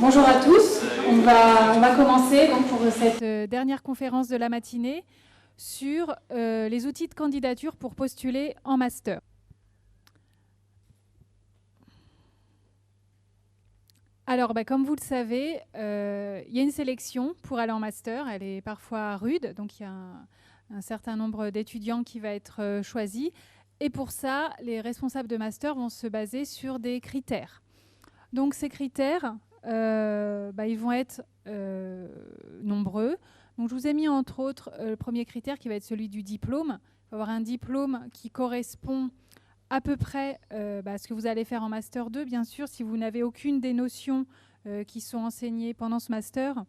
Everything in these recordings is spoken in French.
Bonjour à tous, on va commencer donc pour cette dernière conférence de la matinée sur les outils de candidature pour postuler en master. Alors, comme vous le savez, il y a une sélection pour aller en master, elle est parfois rude, donc il y a un certain nombre d'étudiants qui va être choisi. Et pour ça, les responsables de master vont se baser sur des critères. Donc ces critères, ils vont être nombreux. Donc je vous ai mis entre autres le premier critère qui va être celui du diplôme. Il faut avoir un diplôme qui correspond à peu près à ce que vous allez faire en Master 2. Bien sûr, si vous n'avez aucune des notions qui sont enseignées pendant ce master,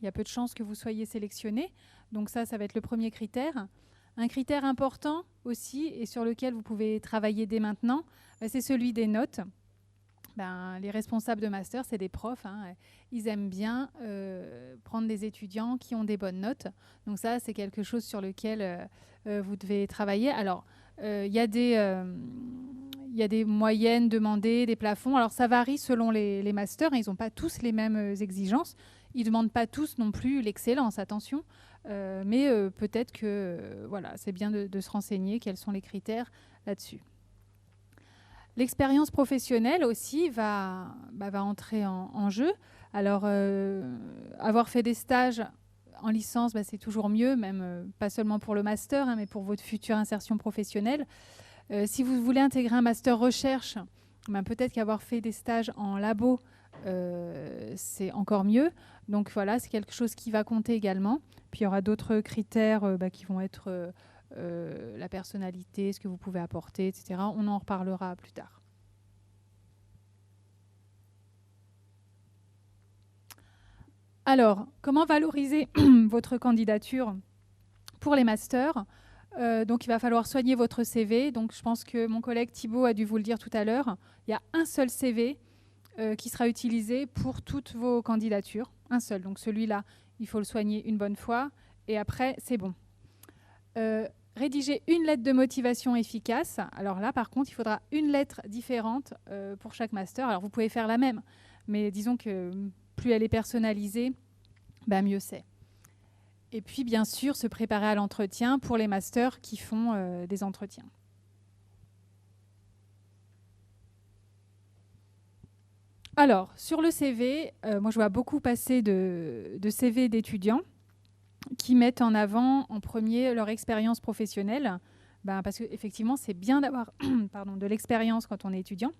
il y a peu de chances que vous soyez sélectionné. Donc ça va être le premier critère. Un critère important aussi et sur lequel vous pouvez travailler dès maintenant, c'est celui des notes. Les responsables de master, c'est des profs. Ils aiment bien prendre des étudiants qui ont des bonnes notes. Donc ça, c'est quelque chose sur lequel vous devez travailler. Alors, il y a des moyennes demandées, des plafonds. Alors, ça varie selon les masters. Ils n'ont pas tous les mêmes exigences. Ils ne demandent pas tous non plus l'excellence, attention. Mais peut-être que c'est bien de se renseigner quels sont les critères là-dessus. L'expérience professionnelle aussi va entrer en jeu. Alors, avoir fait des stages en licence, c'est toujours mieux, même pas seulement pour le master, mais pour votre future insertion professionnelle. Si vous voulez intégrer un master recherche, peut-être qu'avoir fait des stages en labo, c'est encore mieux. Donc voilà, c'est quelque chose qui va compter également. Puis il y aura d'autres critères qui vont être la personnalité, ce que vous pouvez apporter, etc. On en reparlera plus tard. Alors, comment valoriser votre candidature pour les masters ? Donc, il va falloir soigner votre CV. Donc, je pense que mon collègue Thibaut a dû vous le dire tout à l'heure. Il y a un seul CV qui sera utilisé pour toutes vos candidatures. Un seul. Donc, celui-là, il faut le soigner une bonne fois. Et après, c'est bon. Rédiger une lettre de motivation efficace. Alors là, par contre, il faudra une lettre différente pour chaque master. Alors, vous pouvez faire la même, mais disons que plus elle est personnalisée, mieux c'est. Et puis, bien sûr, se préparer à l'entretien pour les masters qui font des entretiens. Alors, sur le CV, moi, je vois beaucoup passer de CV d'étudiants qui mettent en avant en premier leur expérience professionnelle, parce qu'effectivement, c'est bien d'avoir de l'expérience quand on est étudiant.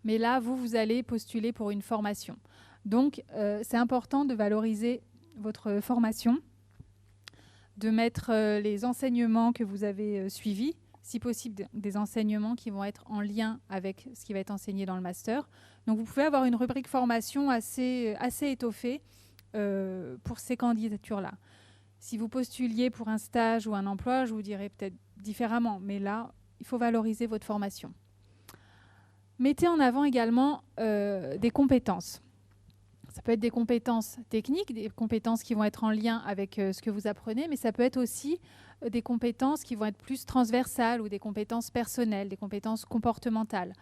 Mais là, vous allez postuler pour une formation. Donc, c'est important de valoriser votre formation, de mettre les enseignements que vous avez suivis, si possible des enseignements qui vont être en lien avec ce qui va être enseigné dans le master. Donc, vous pouvez avoir une rubrique formation assez étoffée pour ces candidatures-là. Si vous postuliez pour un stage ou un emploi, je vous dirais peut-être différemment. Mais là, il faut valoriser votre formation. Mettez en avant également des compétences. Ça peut être des compétences techniques, des compétences qui vont être en lien avec ce que vous apprenez, mais ça peut être aussi des compétences qui vont être plus transversales ou des compétences personnelles, des compétences comportementales.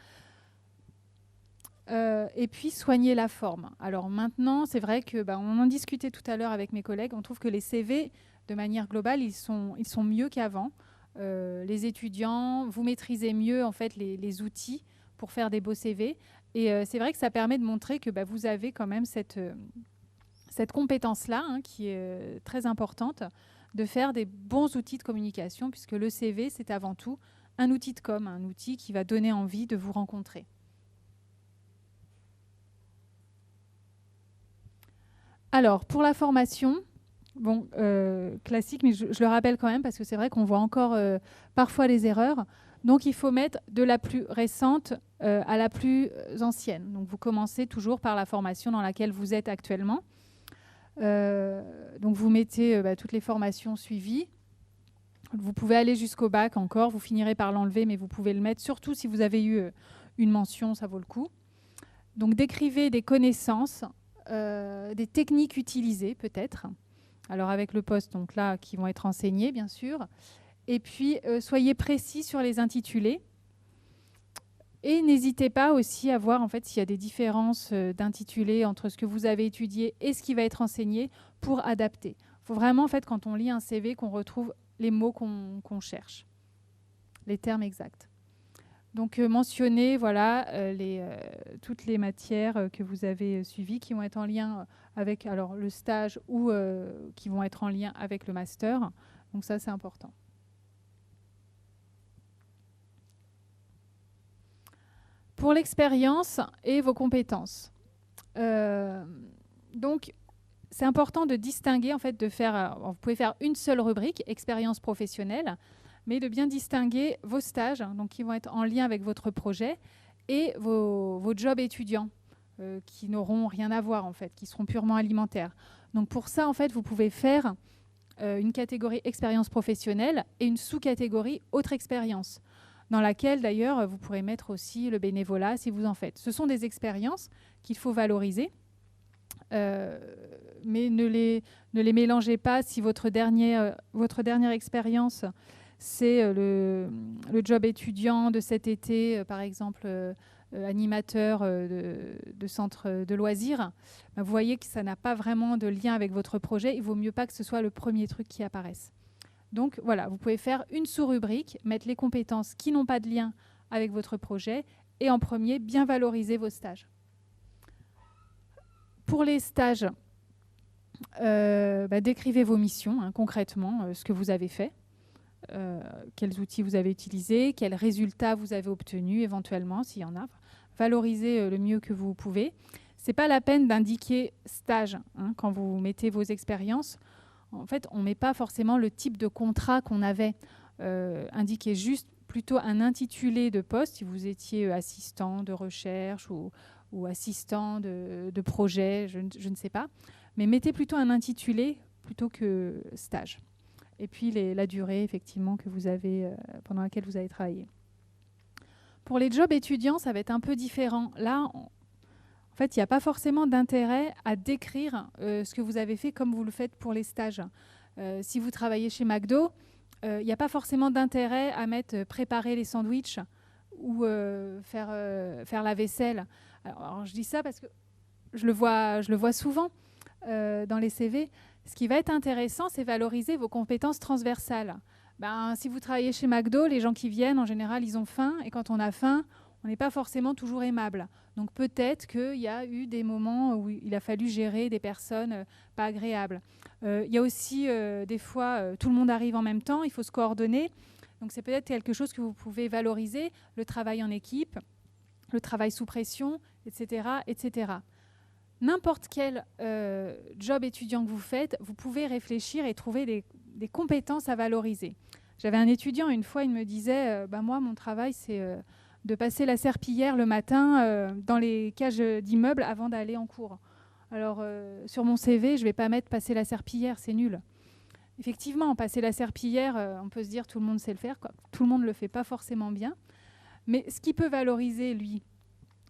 Et puis, soigner la forme. Alors maintenant, c'est vrai que on en discutait tout à l'heure avec mes collègues. On trouve que les CV, de manière globale, ils sont mieux qu'avant. Les étudiants, vous maîtrisez mieux en fait les outils pour faire des beaux CV. Et c'est vrai que ça permet de montrer que vous avez quand même cette compétence-là, qui est très importante, de faire des bons outils de communication, puisque le CV, c'est avant tout un outil de com, un outil qui va donner envie de vous rencontrer. Alors, pour la formation, classique, mais je le rappelle quand même, parce que c'est vrai qu'on voit encore parfois les erreurs. Donc, il faut mettre de la plus récente à la plus ancienne. Donc, vous commencez toujours par la formation dans laquelle vous êtes actuellement. Donc, vous mettez toutes les formations suivies. Vous pouvez aller jusqu'au bac encore. Vous finirez par l'enlever, mais vous pouvez le mettre. Surtout si vous avez eu une mention, ça vaut le coup. Donc, décrivez des connaissances, des techniques utilisées peut-être. Alors, avec le poste, donc là, qui vont être enseignés, bien sûr. Et puis, soyez précis sur les intitulés. Et n'hésitez pas aussi à voir en fait s'il y a des différences d'intitulé entre ce que vous avez étudié et ce qui va être enseigné pour adapter. Il faut vraiment en fait quand on lit un CV qu'on retrouve les mots qu'on cherche, les termes exacts. Donc mentionnez voilà, toutes les matières que vous avez suivies qui vont être en lien avec alors, le stage ou qui vont être en lien avec le master. Donc ça, c'est important. Pour l'expérience et vos compétences. Donc c'est important de distinguer, en fait, de faire. Vous pouvez faire une seule rubrique, expérience professionnelle, mais de bien distinguer vos stages, donc qui vont être en lien avec votre projet, et vos jobs étudiants, qui n'auront rien à voir, en fait, qui seront purement alimentaires. Donc pour ça, en fait, vous pouvez faire une catégorie expérience professionnelle et une sous-catégorie autre expérience, dans laquelle, d'ailleurs, vous pourrez mettre aussi le bénévolat si vous en faites. Ce sont des expériences qu'il faut valoriser. Mais ne les mélangez pas si votre dernière expérience, c'est le job étudiant de cet été, par exemple, animateur de centre de loisirs. Vous voyez que ça n'a pas vraiment de lien avec votre projet. Il vaut mieux pas que ce soit le premier truc qui apparaisse. Donc voilà, vous pouvez faire une sous-rubrique, mettre les compétences qui n'ont pas de lien avec votre projet et en premier, bien valoriser vos stages. Pour les stages, décrivez vos missions, concrètement, ce que vous avez fait, quels outils vous avez utilisés, quels résultats vous avez obtenus éventuellement, s'il y en a. Valorisez le mieux que vous pouvez. Ce n'est pas la peine d'indiquer stage quand vous mettez vos expériences. En fait, on ne met pas forcément le type de contrat qu'on avait. Indiquez juste plutôt un intitulé de poste, si vous étiez assistant de recherche ou assistant de projet, je ne sais pas. Mais mettez plutôt un intitulé plutôt que stage. Et puis la durée, effectivement, que vous avez, pendant laquelle vous avez travaillé. Pour les jobs étudiants, ça va être un peu différent. Là, en fait, il n'y a pas forcément d'intérêt à décrire ce que vous avez fait comme vous le faites pour les stages. Si vous travaillez chez McDo, il n'y a pas forcément d'intérêt à mettre préparer les sandwichs ou faire la vaisselle. Alors, je dis ça parce que je le vois souvent dans les CV. Ce qui va être intéressant, c'est valoriser vos compétences transversales. Si vous travaillez chez McDo, les gens qui viennent, en général, ils ont faim. Et quand on a faim, on n'est pas forcément toujours aimable. Donc peut-être qu'il y a eu des moments où il a fallu gérer des personnes pas agréables. Il y a aussi des fois, tout le monde arrive en même temps, il faut se coordonner. Donc c'est peut-être quelque chose que vous pouvez valoriser, le travail en équipe, le travail sous pression, etc. etc. N'importe quel job étudiant que vous faites, vous pouvez réfléchir et trouver des compétences à valoriser. J'avais un étudiant, une fois, il me disait moi, mon travail, c'est de passer la serpillière le matin dans les cages d'immeubles avant d'aller en cours. Alors, sur mon CV, je ne vais pas mettre passer la serpillière, c'est nul. Effectivement, passer la serpillière, on peut se dire tout le monde sait le faire, quoi. Tout le monde ne le fait pas forcément bien. Mais ce qui peut valoriser, lui,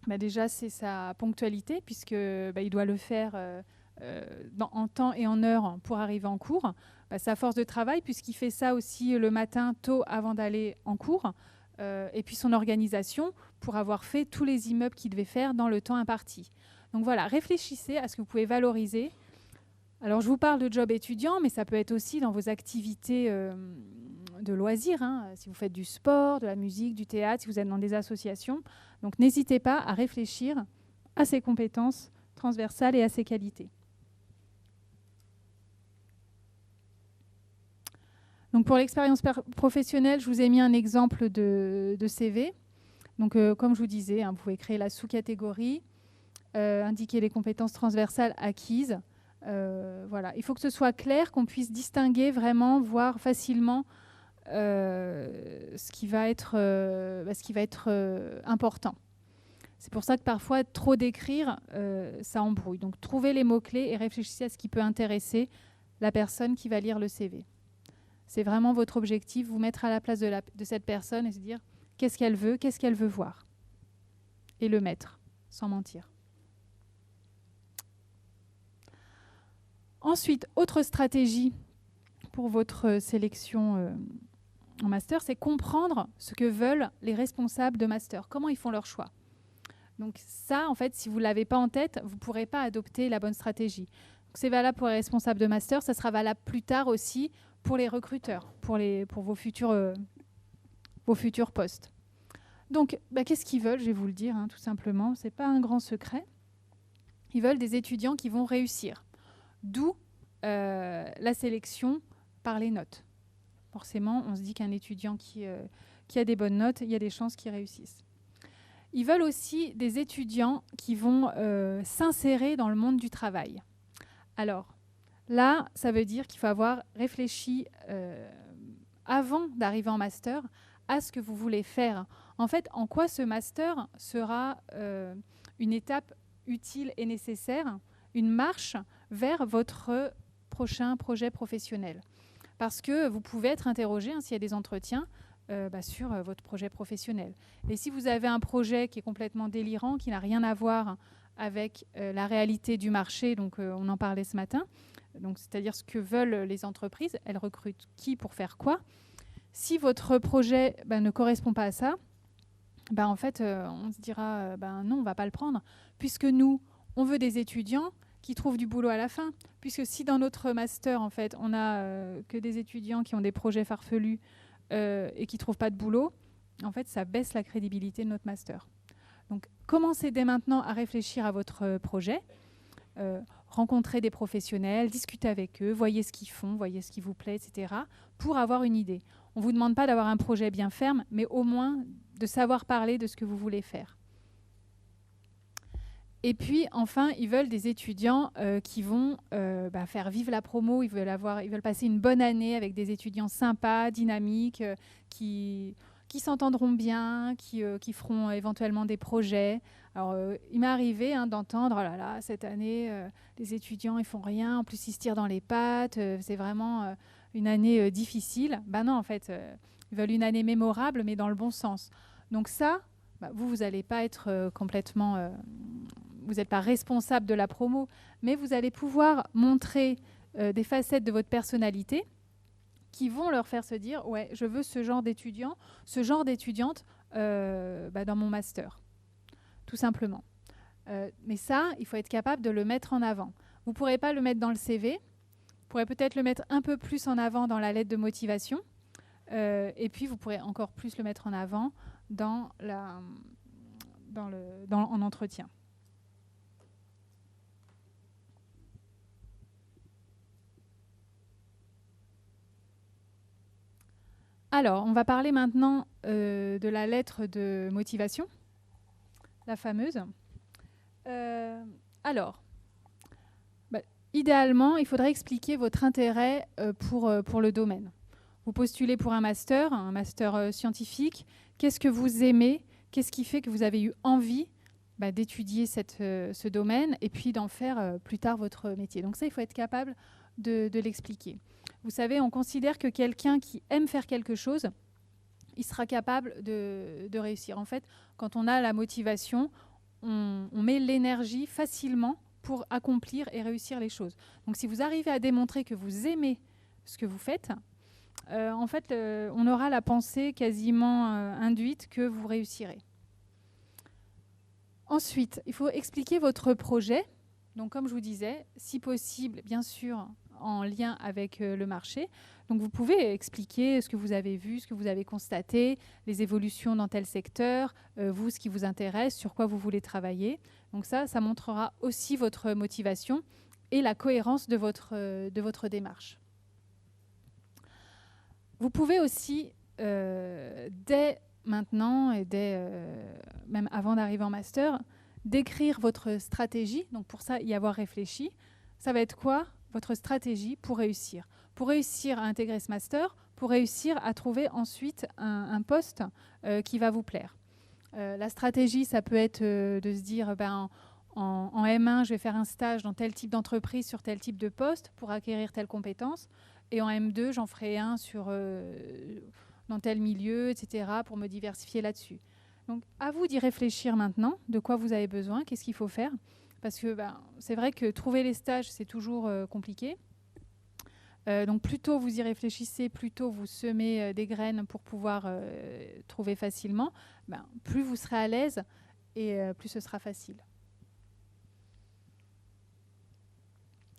déjà, c'est sa ponctualité, puisqu'il doit le faire en temps et en heure pour arriver en cours. Sa force de travail, puisqu'il fait ça aussi le matin tôt avant d'aller en cours. Et puis son organisation pour avoir fait tous les immeubles qu'il devait faire dans le temps imparti. Donc voilà, réfléchissez à ce que vous pouvez valoriser. Alors je vous parle de job étudiant, mais ça peut être aussi dans vos activités de loisirs, si vous faites du sport, de la musique, du théâtre, si vous êtes dans des associations. Donc n'hésitez pas à réfléchir à ces compétences transversales et à ces qualités. Donc pour l'expérience professionnelle, je vous ai mis un exemple de CV. Donc comme je vous disais, vous pouvez créer la sous-catégorie, indiquer les compétences transversales acquises. Voilà. Il faut que ce soit clair, qu'on puisse distinguer vraiment, voir facilement ce qui va être important. C'est pour ça que parfois, trop d'écrire, ça embrouille. Donc trouvez les mots-clés et réfléchissez à ce qui peut intéresser la personne qui va lire le CV. C'est vraiment votre objectif, vous mettre à la place de cette personne et se dire qu'est-ce qu'elle veut voir. Et le mettre, sans mentir. Ensuite, autre stratégie pour votre sélection en master, c'est comprendre ce que veulent les responsables de master, comment ils font leur choix. Donc ça, en fait, si vous ne l'avez pas en tête, vous ne pourrez pas adopter la bonne stratégie. C'est valable pour les responsables de master, ça sera valable plus tard aussi pour les recruteurs, pour vos futurs postes. Donc, qu'est-ce qu'ils veulent? Je vais vous le dire, tout simplement. Ce n'est pas un grand secret. Ils veulent des étudiants qui vont réussir. D'où la sélection par les notes. Forcément, on se dit qu'un étudiant qui a des bonnes notes, il y a des chances qu'il réussisse. Ils veulent aussi des étudiants qui vont s'insérer dans le monde du travail. Alors, là, ça veut dire qu'il faut avoir réfléchi avant d'arriver en master à ce que vous voulez faire. En fait, en quoi ce master sera une étape utile et nécessaire, une marche vers votre prochain projet professionnel. Parce que vous pouvez être interrogé, s'il y a des entretiens, sur votre projet professionnel. Et si vous avez un projet qui est complètement délirant, qui n'a rien à voir avec la réalité du marché, donc on en parlait ce matin, donc c'est-à-dire ce que veulent les entreprises, elles recrutent qui pour faire quoi. Si votre projet ne correspond pas à ça, en fait, on se dira non, on ne va pas le prendre, puisque nous, on veut des étudiants qui trouvent du boulot à la fin. Puisque si dans notre master, en fait, on n'a que des étudiants qui ont des projets farfelus et qui ne trouvent pas de boulot, en fait, ça baisse la crédibilité de notre master. Donc, commencez dès maintenant à réfléchir à votre projet, rencontrer des professionnels, discuter avec eux, voyez ce qu'ils font, voyez ce qui vous plaît, etc., pour avoir une idée. On ne vous demande pas d'avoir un projet bien ferme, mais au moins de savoir parler de ce que vous voulez faire. Et puis, enfin, ils veulent des étudiants qui vont faire vivre la promo. Ils veulent passer une bonne année avec des étudiants sympas, dynamiques, qui s'entendront bien, qui feront éventuellement des projets. Alors, il m'est arrivé d'entendre, oh là là, cette année, les étudiants, ils font rien. En plus, ils se tirent dans les pattes. C'est vraiment une année difficile. Non, en fait, ils veulent une année mémorable, mais dans le bon sens. Donc ça, vous n'allez pas être complètement... vous n'êtes pas responsable de la promo, mais vous allez pouvoir montrer des facettes de votre personnalité qui vont leur faire se dire « Ouais, je veux ce genre d'étudiant, ce genre d'étudiante dans mon master. » Tout simplement. Mais ça, il faut être capable de le mettre en avant. Vous ne pourrez pas le mettre dans le CV. Vous pourrez peut-être le mettre un peu plus en avant dans la lettre de motivation. Et puis, vous pourrez encore plus le mettre en avant en entretien. Alors, on va parler maintenant de la lettre de motivation, la fameuse. Idéalement, il faudrait expliquer votre intérêt pour le domaine. Vous postulez pour un master scientifique. Qu'est-ce que vous aimez? Qu'est-ce qui fait que vous avez eu envie d'étudier ce domaine et puis d'en faire plus tard votre métier? Donc ça, il faut être capable de l'expliquer. Vous savez, on considère que quelqu'un qui aime faire quelque chose, il sera capable de réussir. En fait, quand on a la motivation, on met l'énergie facilement pour accomplir et réussir les choses. Donc si vous arrivez à démontrer que vous aimez ce que vous faites, en fait, on aura la pensée quasiment induite que vous réussirez. Ensuite, il faut expliquer votre projet. Donc comme je vous disais, si possible, bien sûr, en lien avec le marché. Donc vous pouvez expliquer ce que vous avez vu, ce que vous avez constaté, les évolutions dans tel secteur, vous, ce qui vous intéresse, sur quoi vous voulez travailler. Donc ça montrera aussi votre motivation et la cohérence de votre démarche. Vous pouvez aussi, dès maintenant et même avant d'arriver en master, décrire votre stratégie. Donc pour ça, y avoir réfléchi. Ça va être quoi votre stratégie pour réussir? Pour réussir à intégrer ce master, pour réussir à trouver ensuite un poste qui va vous plaire. La stratégie, ça peut être de se dire, en M1, je vais faire un stage dans tel type d'entreprise sur tel type de poste pour acquérir telle compétence. Et en M2, j'en ferai un dans tel milieu, etc., pour me diversifier là-dessus. Donc, à vous d'y réfléchir maintenant, de quoi vous avez besoin, qu'est-ce qu'il faut faire. Parce que c'est vrai que trouver les stages, c'est toujours compliqué. Donc plus tôt vous y réfléchissez, plus tôt vous semez des graines pour pouvoir trouver facilement, plus vous serez à l'aise et plus ce sera facile.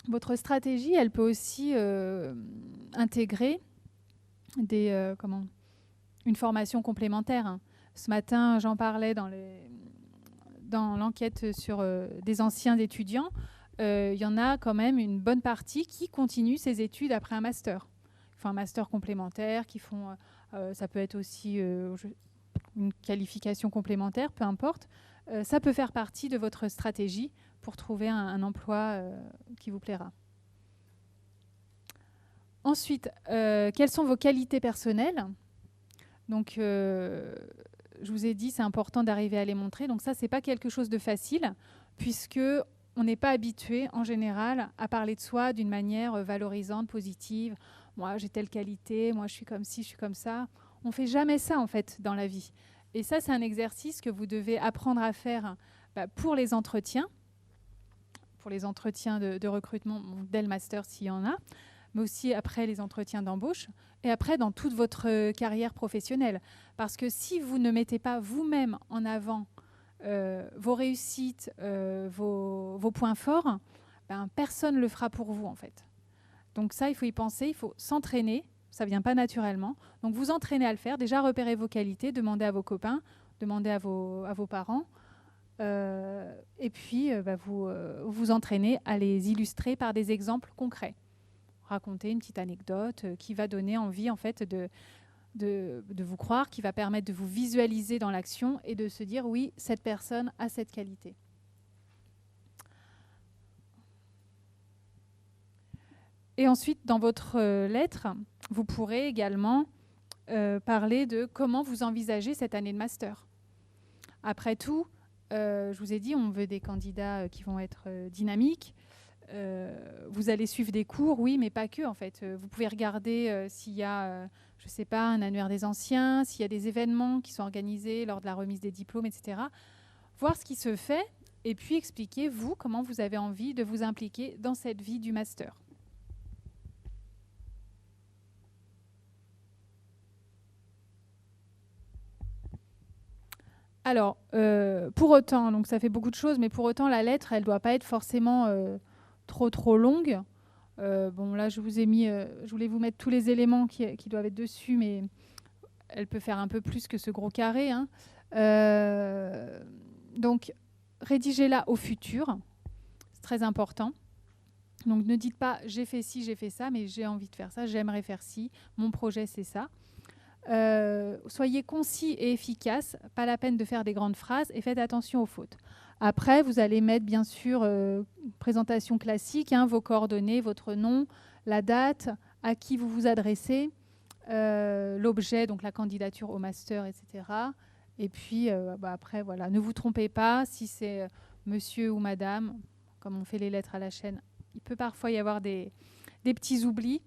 Votre stratégie, elle peut aussi intégrer une formation complémentaire, hein. Ce matin, j'en parlais dans l'enquête sur des anciens étudiants. Il y en a quand même une bonne partie qui continuent ses études après un master. Ils font un master complémentaire, ça peut être aussi une qualification complémentaire, peu importe. Ça peut faire partie de votre stratégie pour trouver un emploi qui vous plaira. Ensuite, quelles sont vos qualités personnelles? Donc, je vous ai dit, c'est important d'arriver à les montrer. Donc ça, c'est pas quelque chose de facile, puisque on n'est pas habitué, en général, à parler de soi d'une manière valorisante, positive. Moi, j'ai telle qualité, moi, je suis comme ci, je suis comme ça. On fait jamais ça, en fait, dans la vie. Et ça, c'est un exercice que vous devez apprendre à faire pour les entretiens de recrutement, dès le master s'il y en a, mais aussi après les entretiens d'embauche et après dans toute votre carrière professionnelle. Parce que si vous ne mettez pas vous-même en avant vos réussites, vos points forts, personne ne le fera pour vous en fait. Donc ça, il faut y penser, il faut s'entraîner, ça ne vient pas naturellement. Donc vous entraînez à le faire, déjà repérez vos qualités, demandez à vos copains, demandez à vos parents, et puis vous entraînez à les illustrer par des exemples concrets. Raconter une petite anecdote qui va donner envie en fait de vous croire, qui va permettre de vous visualiser dans l'action et de se dire oui, cette personne a cette qualité. Et ensuite, dans votre lettre, vous pourrez également parler de comment vous envisagez cette année de master. Après tout, je vous ai dit, on veut des candidats qui vont être dynamiques. Vous allez suivre des cours, oui, mais pas que en fait. Vous pouvez regarder s'il y a, je ne sais pas, un annuaire des anciens, s'il y a des événements qui sont organisés lors de la remise des diplômes, etc. Voir ce qui se fait et puis expliquer, vous, comment vous avez envie de vous impliquer dans cette vie du master. Alors, pour autant, donc ça fait beaucoup de choses, mais pour autant, la lettre, elle ne doit pas être forcément trop longue. Bon, là, je voulais vous mettre tous les éléments qui doivent être dessus, mais elle peut faire un peu plus que ce gros carré, hein. Donc, rédigez-la au futur. C'est très important. Donc, ne dites pas « j'ai fait ci, j'ai fait ça », mais « j'ai envie de faire ça, j'aimerais faire ci, mon projet, c'est ça ». Soyez concis et efficace, pas la peine de faire des grandes phrases et faites attention aux fautes. Après, vous allez mettre bien sûr présentation classique, hein, vos coordonnées, votre nom, la date, à qui vous vous adressez, l'objet, donc la candidature au master, etc. Et puis après, voilà, ne vous trompez pas, si c'est monsieur ou madame, comme on fait les lettres à la chaîne, il peut parfois y avoir des petits oublis.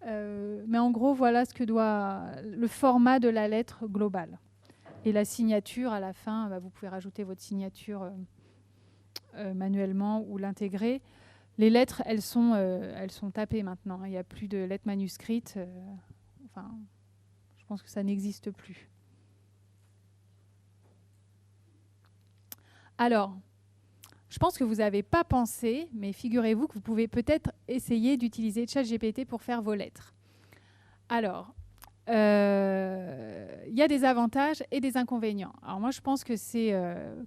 Mais en gros, voilà ce que doit le format de la lettre globale. Et la signature, à la fin, vous pouvez rajouter votre signature manuellement ou l'intégrer. Les lettres, elles sont tapées maintenant. Il n'y a plus de lettres manuscrites. Je pense que ça n'existe plus. Alors, je pense que vous n'avez pas pensé, mais figurez-vous que vous pouvez peut-être essayer d'utiliser ChatGPT pour faire vos lettres. Alors, il y a des avantages et des inconvénients. Alors moi, je pense que c'est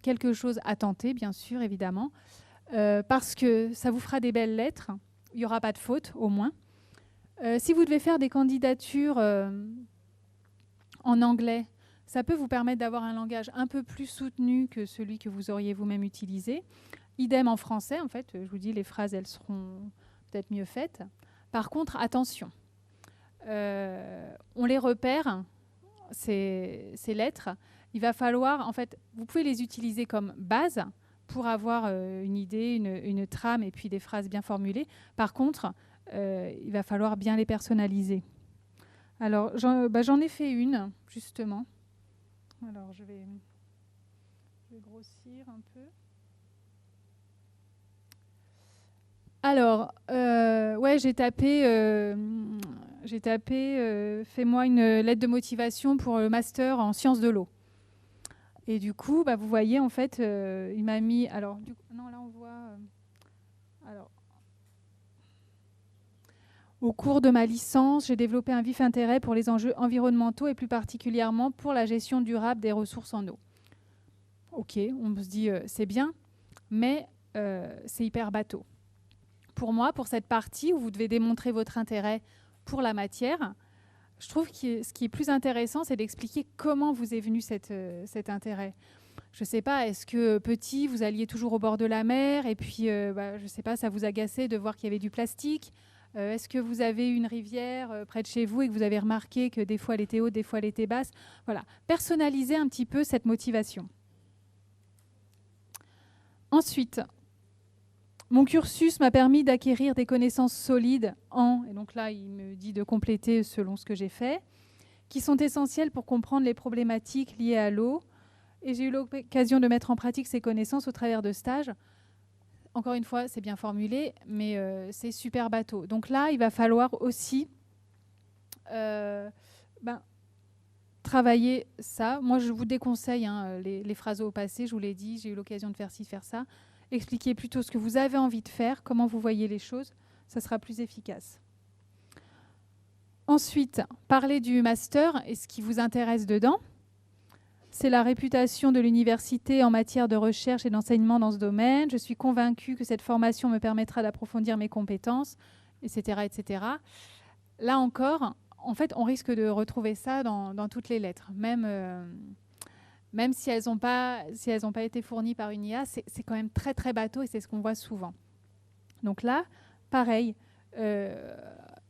quelque chose à tenter, bien sûr, évidemment, parce que ça vous fera des belles lettres. Il n'y aura pas de faute, au moins. Si vous devez faire des candidatures en anglais, ça peut vous permettre d'avoir un langage un peu plus soutenu que celui que vous auriez vous-même utilisé. Idem en français, en fait. Je vous dis, les phrases, elles seront peut-être mieux faites. Par contre, attention. On les repère, ces lettres. Il va falloir, en fait, vous pouvez les utiliser comme base pour avoir une idée, une trame et puis des phrases bien formulées. Par contre, il va falloir bien les personnaliser. Alors, j'en ai fait une, justement. Alors, je vais grossir un peu. Alors, ouais, j'ai tapé fais-moi une lettre de motivation pour le master en sciences de l'eau. Et du coup, bah, vous voyez, en fait, il m'a mis... Alors, non, là, on voit... alors, au cours de ma licence, j'ai développé un vif intérêt pour les enjeux environnementaux et plus particulièrement pour la gestion durable des ressources en eau. Ok, on se dit, c'est bien, mais c'est hyper bateau. Pour moi, pour cette partie où vous devez démontrer votre intérêt pour la matière, je trouve que ce qui est plus intéressant, c'est d'expliquer comment vous est venu cet intérêt. Je ne sais pas, est-ce que petit, vous alliez toujours au bord de la mer et puis, je ne sais pas, ça vous agaçait de voir qu'il y avait du plastique. Est-ce que vous avez une rivière près de chez vous et que vous avez remarqué que des fois elle était haute, des fois elle était basse? Voilà, personnalisez un petit peu cette motivation. Ensuite, mon cursus m'a permis d'acquérir des connaissances solides et donc là il me dit de compléter selon ce que j'ai fait, qui sont essentielles pour comprendre les problématiques liées à l'eau. Et j'ai eu l'occasion de mettre en pratique ces connaissances au travers de stages. Encore une fois, c'est bien formulé, mais c'est super bateau. Donc là, il va falloir aussi travailler ça. Moi, je vous déconseille les phrases au passé, je vous l'ai dit, j'ai eu l'occasion de faire ci, de faire ça. Expliquez plutôt ce que vous avez envie de faire, comment vous voyez les choses, ça sera plus efficace. Ensuite, parlez du master et ce qui vous intéresse dedans. C'est la réputation de l'université en matière de recherche et d'enseignement dans ce domaine. Je suis convaincue que cette formation me permettra d'approfondir mes compétences, etc., etc. Là encore, en fait, on risque de retrouver ça dans toutes les lettres. Même si elles n'ont pas été fournies par une IA, c'est quand même très, très bateau et c'est ce qu'on voit souvent. Donc là, pareil,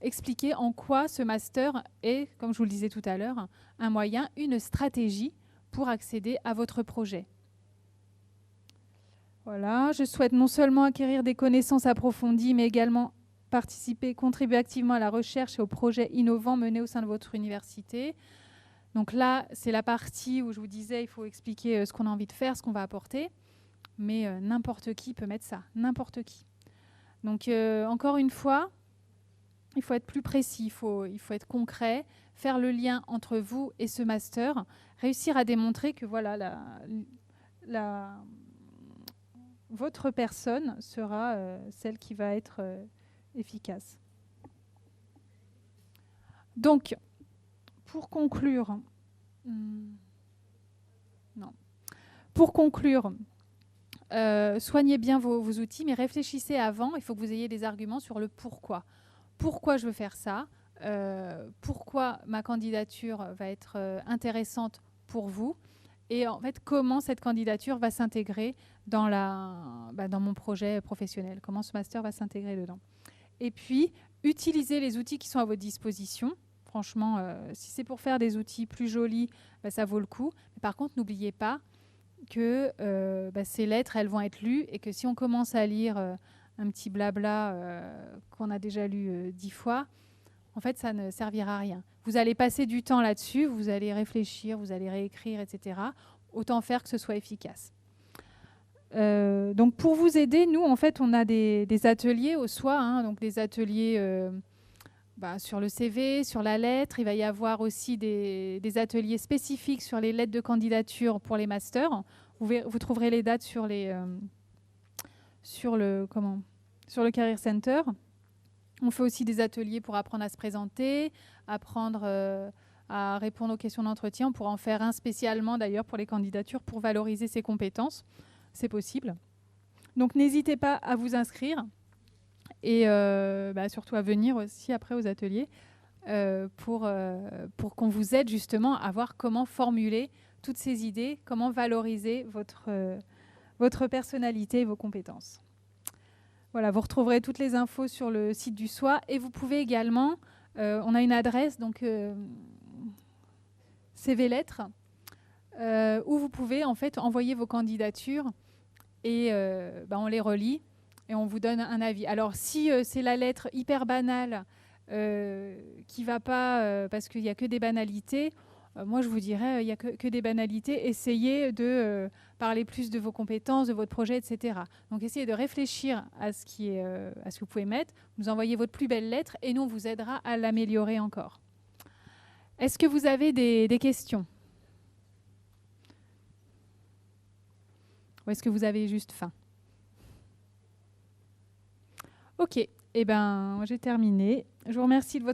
expliquer en quoi ce master est, comme je vous le disais tout à l'heure, un moyen, une stratégie pour accéder à votre projet. Voilà, je souhaite non seulement acquérir des connaissances approfondies, mais également participer, contribuer activement à la recherche et aux projets innovants menés au sein de votre université. Donc là, c'est la partie où je vous disais, il faut expliquer ce qu'on a envie de faire, ce qu'on va apporter. Mais n'importe qui peut mettre ça, n'importe qui. Donc encore une fois, il faut être plus précis, il faut être concret, faire le lien entre vous et ce master, réussir à démontrer que voilà, votre personne sera celle qui va être efficace. Donc, pour conclure, soignez bien vos outils, mais réfléchissez avant. Il faut que vous ayez des arguments sur le pourquoi. Pourquoi je veux faire ça ? Pourquoi ma candidature va être intéressante pour vous ? Et en fait, comment cette candidature va s'intégrer dans mon projet professionnel ? Comment ce master va s'intégrer dedans ? Et puis, utilisez les outils qui sont à votre disposition. Franchement, si c'est pour faire des outils plus jolis, ça vaut le coup. Mais par contre, n'oubliez pas que ces lettres, elles vont être lues et que si on commence à lire un petit blabla qu'on a déjà lu 10 fois, en fait, ça ne servira à rien. Vous allez passer du temps là-dessus, vous allez réfléchir, vous allez réécrire, etc. Autant faire que ce soit efficace. Donc, pour vous aider, nous, en fait, on a des ateliers au SOI, donc des ateliers sur le CV, sur la lettre. Il va y avoir aussi des ateliers spécifiques sur les lettres de candidature pour les masters. Vous trouverez les dates sur le Career Center. On fait aussi des ateliers pour apprendre à se présenter, apprendre à répondre aux questions d'entretien. On pourra en faire un spécialement d'ailleurs pour les candidatures pour valoriser ses compétences. C'est possible. Donc n'hésitez pas à vous inscrire et surtout à venir aussi après aux ateliers pour qu'on vous aide justement à voir comment formuler toutes ces idées, comment valoriser votre personnalité et vos compétences. Voilà, vous retrouverez toutes les infos sur le site du SOI et vous pouvez également, on a une adresse, donc CV Lettres, où vous pouvez en fait envoyer vos candidatures et on les relit et on vous donne un avis. Alors si c'est la lettre hyper banale qui ne va pas parce qu'il n'y a que des banalités, moi, je vous dirais, il n'y a que des banalités. Essayez de parler plus de vos compétences, de votre projet, etc. Donc, essayez de réfléchir à ce que vous pouvez mettre. Vous envoyez votre plus belle lettre et nous, on vous aidera à l'améliorer encore. Est-ce que vous avez des questions? Ou est-ce que vous avez juste faim? Ok, eh ben, j'ai terminé. Je vous remercie de votre